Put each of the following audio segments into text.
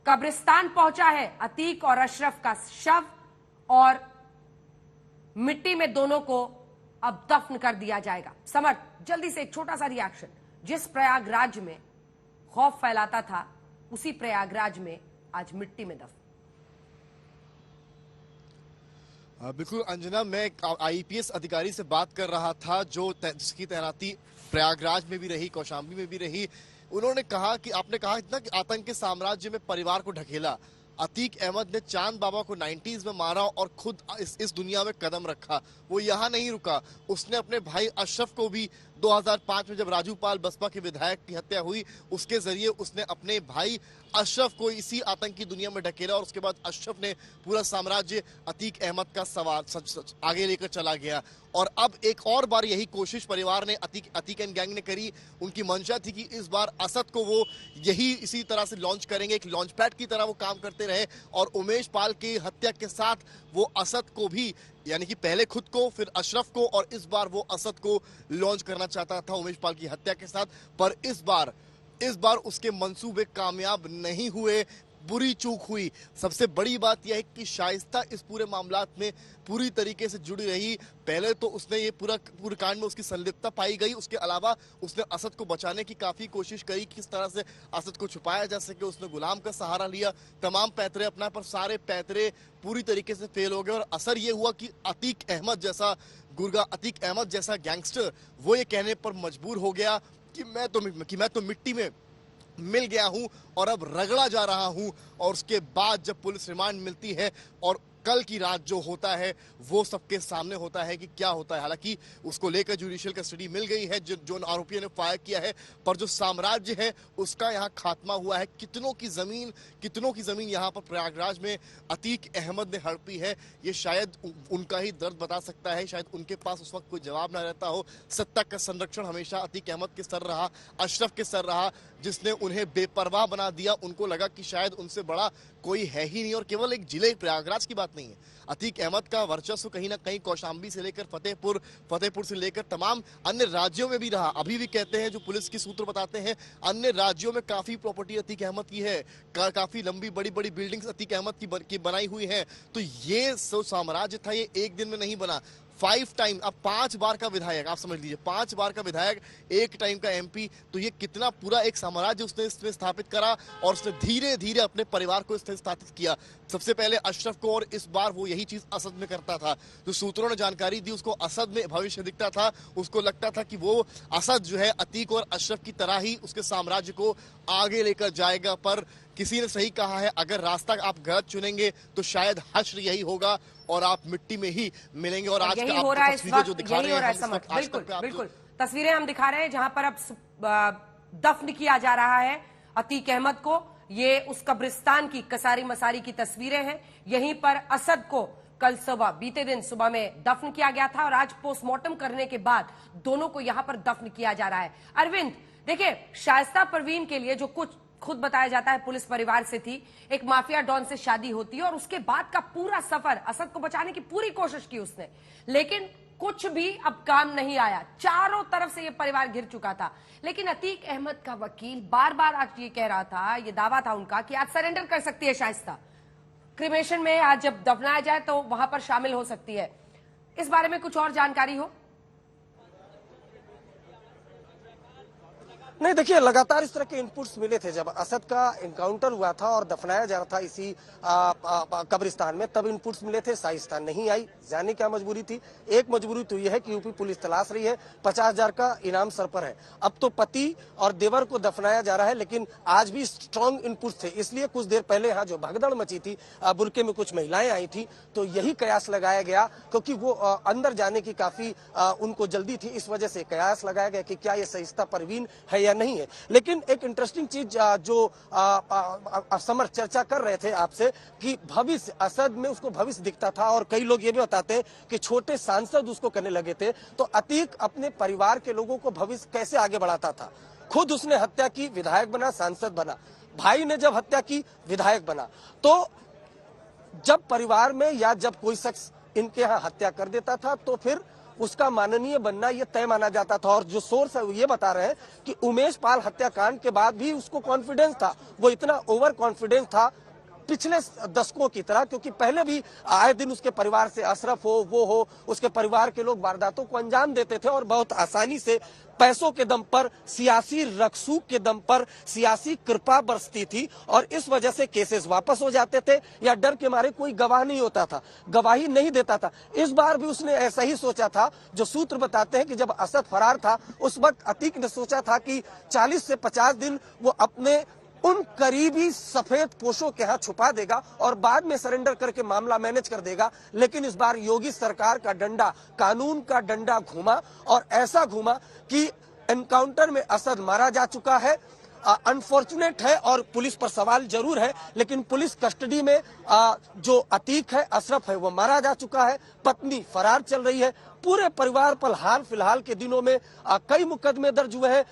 कब्रिस्तान पहुंचा है अतीक और अशरफ का शव और मिट्टी में दोनों को अब दफन कर दिया जाएगा। समर, जल्दी से एक छोटा सा रिएक्शन। जिस प्रयागराज में खौफ फैलाता था उसी प्रयागराज में आज मिट्टी में दफन। बिल्कुल अंजना, मैं आईपीएस अधिकारी से बात कर रहा था जिसकी तैनाती प्रयागराज में भी रही, कौशाम्बी में भी रही। उन्होंने कहा कि आपने कहा इतना कि आतंक के साम्राज्य में परिवार को ढकेला। अतीक अहमद ने चांद बाबा को 90s में मारा और खुद इस दुनिया में कदम रखा। वो यहाँ नहीं रुका, उसने अपने भाई अशरफ को भी 2005 में जब राजूपाल बसपा के विधायक की हत्या हुई उसके जरिए उसने अपने भाई अशरफ को इसी आतंकी दुनिया में ढकेला और उसके बाद अशरफ ने पूरा साम्राज्य अतीक अहमद का सवाल आगे लेकर चला गया। और अब एक और बार यही कोशिश परिवार ने अतीक एंड गैंग ने करी। उनकी मंशा थी कि इस बार असद को वो इसी तरह से लॉन्च करेंगे, एक लॉन्च पैड की तरह वो काम करते रहे और उमेश पाल की हत्या के साथ वो असद को भी, यानी कि पहले खुद को फिर अशरफ को और इस बार वो असद को लॉन्च करना चाहता था उमेश पाल की हत्या के साथ। पर इस बार उसके मंसूबे कामयाब नहीं हुए, बुरी चूक हुई। सबसे बड़ी बात यह है कि शाइस्ता इस पूरे मामलात में पूरी तरीके से जुड़ी रही। पहले तो उसने ये पूरे कांड में उसकी संलिप्तता पाई गई, उसके अलावा उसने असद को बचाने की काफी कोशिश करी, किस तरह से असद को छुपाया जा सके। उसने गुलाम का सहारा लिया, तमाम पैतरे अपना, पर सारे पैतरे पूरी तरीके से फेल हो गए और असर ये हुआ कि अतीक अहमद जैसा गैंगस्टर वो ये कहने पर मजबूर हो गया कि मैं तो मिट्टी में मिल गया हूं और अब रगड़ा जा रहा हूं। और उसके बाद जब पुलिस रिमांड मिलती है और कल की रात जो होता है वो सबके सामने होता है कि क्या होता है। हालांकि उसको लेकर जुडिशियल कस्टडी मिल गई है जो आरोपियों ने फायर किया है, पर जो साम्राज्य है उसका यहाँ खात्मा हुआ है। कितनों की जमीन यहाँ पर प्रयागराज में अतीक अहमद ने हड़पी है, ये शायद उनका ही दर्द बता सकता है। शायद उनके पास उस वक्त कोई जवाब ना रहता हो। सत्ता का संरक्षण हमेशा अतीक अहमद के सर रहा, अशरफ के सर रहा, जिसने उन्हें बेपरवाह बना दिया। उनको लगा कि शायद उनसे बड़ा कोई है ही नहीं। और केवल एक जिले प्रयागराज की बात नहीं है, अतीक अहमद का वर्चस्व कहीं ना कहीं कौशाम्बी से लेकर फतेहपुर से लेकर तमाम अन्य राज्यों में भी रहा। अभी भी कहते हैं, जो पुलिस के सूत्र बताते हैं, अन्य राज्यों में काफी प्रॉपर्टी अतीक अहमद की है, काफी लंबी बड़ी बड़ी बिल्डिंग्स अतीक अहमद की बनाई हुई है। तो ये साम्राज्य था, ये एक दिन में नहीं बना। 5 टाइम, अब 5 बार का विधायक, आप समझ लीजिए 5 बार का विधायक, 1 टाइम का एमपी, तो ये कितना पूरा एक साम्राज्य उसने इसमें स्थापित करा और उसने धीरे धीरे अपने परिवार को इसमें स्थापित किया। सबसे पहले अशरफ को, और इस बार वो यही चीज असद में करता था। जो सूत्रों ने जानकारी दी उसको असद में भविष्य दिखता था, उसको लगता था कि वो असद जो है अतीक और अशरफ की तरह ही उसके साम्राज्य को आगे लेकर जाएगा। पर किसी ने सही कहा है, अगर रास्ता आप गलत चुनेंगे तो शायद हश्र यही होगा और आप मिट्टी में ही मिलेंगे। और आज यही हो रहा है इस वक्त, यही हो रहा है। बिल्कुल तस्वीरें हम दिखा रहे हैं जहां पर अब दफन किया जा रहा है अतीक अहमद को। ये उस कब्रिस्तान की कसारी मसारी की तस्वीरें हैं। यहीं पर असद को कल बीते दिन सुबह में दफन किया गया था और आज पोस्टमार्टम करने के बाद दोनों को यहां पर दफन किया जा रहा है। अरविंद, देखिए, शाइस्ता परवीन के लिए जो कुछ खुद बताया जाता है पुलिस परिवार से थी, एक माफिया डॉन से शादी होती है और उसके बाद का पूरा सफर असद को बचाने की पूरी कोशिश की उसने, लेकिन कुछ भी अब काम नहीं आया। चारों तरफ से ये परिवार घिर चुका था। लेकिन अतीक अहमद का वकील बार बार आज ये कह रहा था, ये दावा था उनका कि आज सरेंडर कर सकती है शाइस्ता, क्रिमेशन में आज जब दफनाया जाए तो वहां पर शामिल हो सकती है। इस बारे में कुछ और जानकारी हो? नहीं, देखिए, लगातार इस तरह के इनपुट्स मिले थे। जब असद का एनकाउंटर हुआ था और दफनाया जा रहा था इसी कब्रिस्तान में, तब इनपुट्स मिले थे। शाइस्ता नहीं आई, जाने क्या मजबूरी थी? एक मजबूरी तो यह है कि यूपी पुलिस तलाश रही है, 50,000 का इनाम सर पर है। अब तो पति और देवर को दफनाया जा रहा है, लेकिन आज भी स्ट्रॉन्ग इनपुट्स थे। इसलिए कुछ देर पहले यहाँ जो भगदड़ मची थी, बुरके में कुछ महिलाएं आई थी, तो यही कयास लगाया गया, क्योंकि वो अंदर जाने की काफी उनको जल्दी थी। इस वजह से कयास लगाया गया कि क्या ये शाइस्ता परवीन है या नहीं है। लेकिन एक इंटरेस्टिंग चीज जो समर चर्चा कर रहे थे आपसे, कि भविष्य असद में उसको भविष्य दिखता था और कई लोग ये भी बताते हैं कि छोटे सांसद उसको करने लगे थे। तो अतीक अपने परिवार के लोगों को भविष्य कैसे आगे बढ़ाता था? खुद उसने हत्या की, विधायक बना, सांसद बना। भाई ने जब हत्या की, विधायक बना। तो जब परिवार में या जब कोई शख्स इनके यहाँ हत्या कर देता था तो फिर उसका माननीय बनना ये तय माना जाता था। और जो सोर्स है वो ये बता रहे हैं कि उमेश पाल हत्याकांड के बाद भी उसको कॉन्फिडेंस था, वो इतना ओवर कॉन्फिडेंस था पिछले दशकों की तरह, क्योंकि पहले भी आए दिन उसके परिवार से अशरफ हो, वो हो, उसके परिवार के लोग वारदातों को अंजाम देते थे और बहुत आसानी से पैसों के दम पर, सियासी रकसूख के दम पर सियासी कृपा बरसती थी और इस वजह से केसेस वापस हो जाते थे या डर के मारे कोई गवाह नहीं होता था, गवाही नहीं देता था। इस बार भी उसने ऐसा ही सोचा था। जो सूत्र बताते हैं कि जब असद फरार था उस वक्त अतीक ने सोचा था कि 40 से 50 दिन वो अपने उन करीबी सफेद पोशों के हाथ छुपा देगा और बाद में सरेंडर करके मामला मैनेज कर देगा। लेकिन इस बार योगी सरकार का डंडा, कानून का डंडा घूमा और ऐसा घूमा कि एनकाउंटर में असद मारा जा चुका है। अनफॉर्चुनेट है और पुलिस पर सवाल जरूर है, लेकिन पुलिस कस्टडी में जो अतीक है, अशरफ है, वो मारा जा चुका है। पत्नी फरार चल रही है। पूरे परिवार पर हाल फिलहाल के दिनों में कई मुकदमे दर्ज हुए हैं।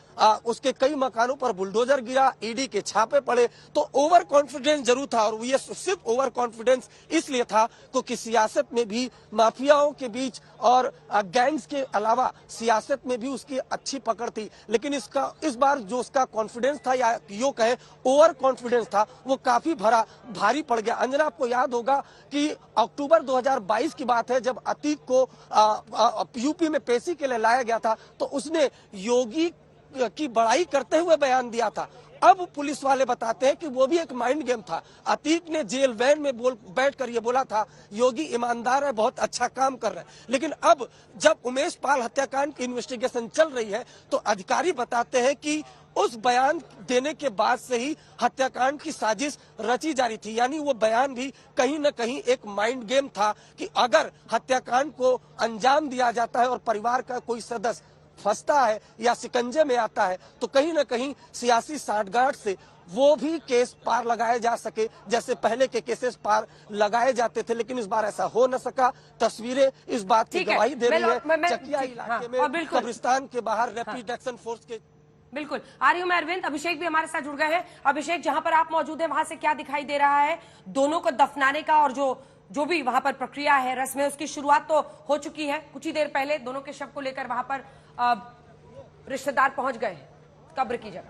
उसके कई मकानों पर बुलडोजर गिरा, ईडी के छापे पड़े। तो ओवर कॉन्फिडेंस जरूर था और ये सिर्फ ओवर कॉन्फिडेंस इसलिए था क्योंकि सियासत में भी माफियाओं के बीच और गैंग्स के अलावा सियासत में भी उसकी अच्छी पकड़ थी। लेकिन इस बार जो उसका कॉन्फिडेंस था या यो कहे ओवर कॉन्फिडेंस था, वो काफी भारी पड़ गया। अंजना, आपको याद होगा कि अक्टूबर 2022 की बात है जब अतीक को यूपी में पेशी के लिए लाया गया था तो उसने योगी की बड़ाई करते हुए बयान दिया था। अब पुलिस वाले बताते हैं कि वो भी एक माइंड गेम था। अतीक ने जेल वैन में बैठकर ये बोला था योगी ईमानदार है, बहुत अच्छा काम कर रहे हैं। लेकिन अब जब उमेश पाल हत्याकांड की इन्वेस्टिगेशन चल रही है तो अधिकारी बताते हैं कि उस बयान देने के बाद से ही हत्याकांड की साजिश रची जा रही थी। यानी वो बयान भी कहीं न कहीं एक माइंड गेम था कि अगर हत्याकांड को अंजाम दिया जाता है और परिवार का कोई सदस्य फंसता है या शिकंजे में आता है तो कहीं न कहीं सियासी सांठगांठ से वो भी केस पार लगाए जा सके जैसे पहले के केसेस पार लगाए जाते थे। लेकिन इस बार ऐसा हो न सका। तस्वीरें इस बात की गवाही दे रही है। चकिया इलाके में कब्रिस्तान के बाहर रैपिड एक्शन फोर्स के बिल्कुल आ रही हूं मैं अरविंद। अभिषेक भी हमारे साथ जुड़ गए हैं। अभिषेक, जहां पर आप मौजूद हैं वहां से क्या दिखाई दे रहा है? दोनों को दफनाने का और जो भी वहां पर प्रक्रिया है, रस्म है, उसकी शुरुआत तो हो चुकी है। कुछ ही देर पहले दोनों के शव को लेकर वहां पर रिश्तेदार पहुंच गए कब्र की जगह।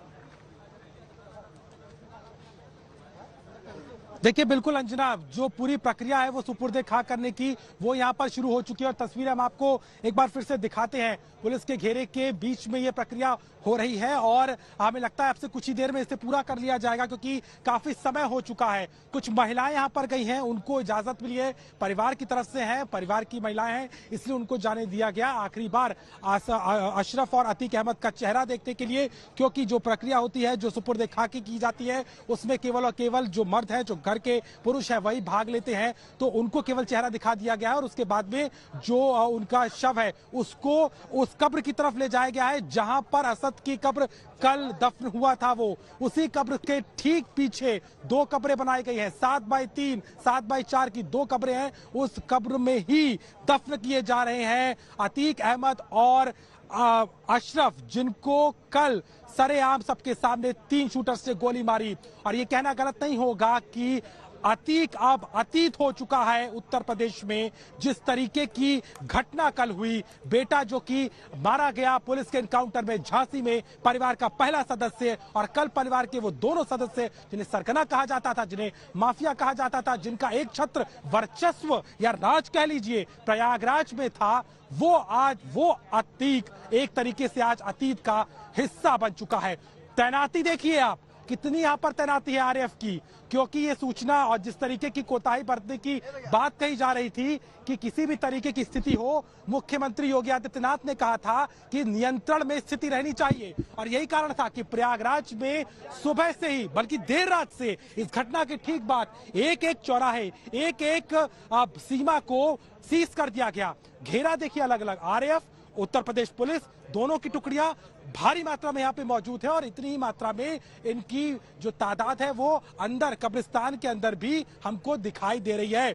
देखिए बिल्कुल अंजना, जो पूरी प्रक्रिया है वो सुपुर्दे खाक करने की वो यहाँ पर शुरू हो चुकी है और तस्वीरें हम आपको एक बार फिर से दिखाते हैं। पुलिस के घेरे के बीच में ये प्रक्रिया हो रही है और हमें लगता है अब से कुछ ही देर में इसे पूरा कर लिया जाएगा क्योंकि काफी समय हो चुका है। कुछ महिलाएं यहाँ पर गई हैं, उनको इजाजत मिली है, परिवार की तरफ से है, परिवार की महिलाएं हैं, इसलिए उनको जाने दिया गया आखिरी बार अशरफ और अतीक अहमद का चेहरा देखने के लिए। क्योंकि जो प्रक्रिया होती है, जो सुपुर्दे खाकी की जाती है, उसमें केवल और केवल जो मर्द है, जो घर के पुरुष है, वही भाग लेते हैं। तो उनको केवल चेहरा दिखा दिया गया है और उसके बाद में जो उनका शव है उसको उस कब्र की तरफ ले जाया गया है जहां पर असद की कब्र कल दफन हुआ था। वो उसी कब्र के ठीक पीछे दो कब्रें बनाई गई हैं, 7x3, 7x4 की दो कब्रें हैं। उस कब्र में ही दफन किए जा रहे हैं अतीक अहमद और अशरफ, जिनको कल सरेआम सबके सामने 3 शूटर से गोली मारी। और ये कहना गलत नहीं होगा कि अतीक अब अतीत हो चुका है उत्तर प्रदेश में। जिस तरीके की घटना कल हुई, बेटा जो कि मारा गया पुलिस के एनकाउंटर में झांसी में, परिवार का पहला सदस्य, और कल परिवार के वो दोनों सदस्य जिन्हें सरगना कहा जाता था, जिन्हें माफिया कहा जाता था, जिनका एक छत्र वर्चस्व या राज कह लीजिए प्रयागराज में था, वो अतीक एक तरीके से आज अतीत का हिस्सा बन चुका है। तैनाती देखिए आप, कितनी यहाँ पर तैनाती है आरएएफ की, क्योंकि ये सूचना और जिस तरीके की कोताही बरतने की बात कही जा रही थी कि किसी भी तरीके की स्थिति हो, मुख्यमंत्री योगी आदित्यनाथ ने कहा था कि नियंत्रण में स्थिति रहनी चाहिए। और यही कारण था कि प्रयागराज में सुबह से ही, बल्कि देर रात से, इस घटना के ठीक बाद एक एक चौराहे, एक एक सीमा को सीज कर दिया गया। घेरा देखिए अलग अलग, आरएएफ, उत्तर प्रदेश पुलिस, दोनों की टुकड़ियां भारी मात्रा में यहाँ पे मौजूद है और इतनी ही मात्रा में इनकी जो तादाद है वो अंदर कब्रिस्तान के अंदर भी हमको दिखाई दे रही है।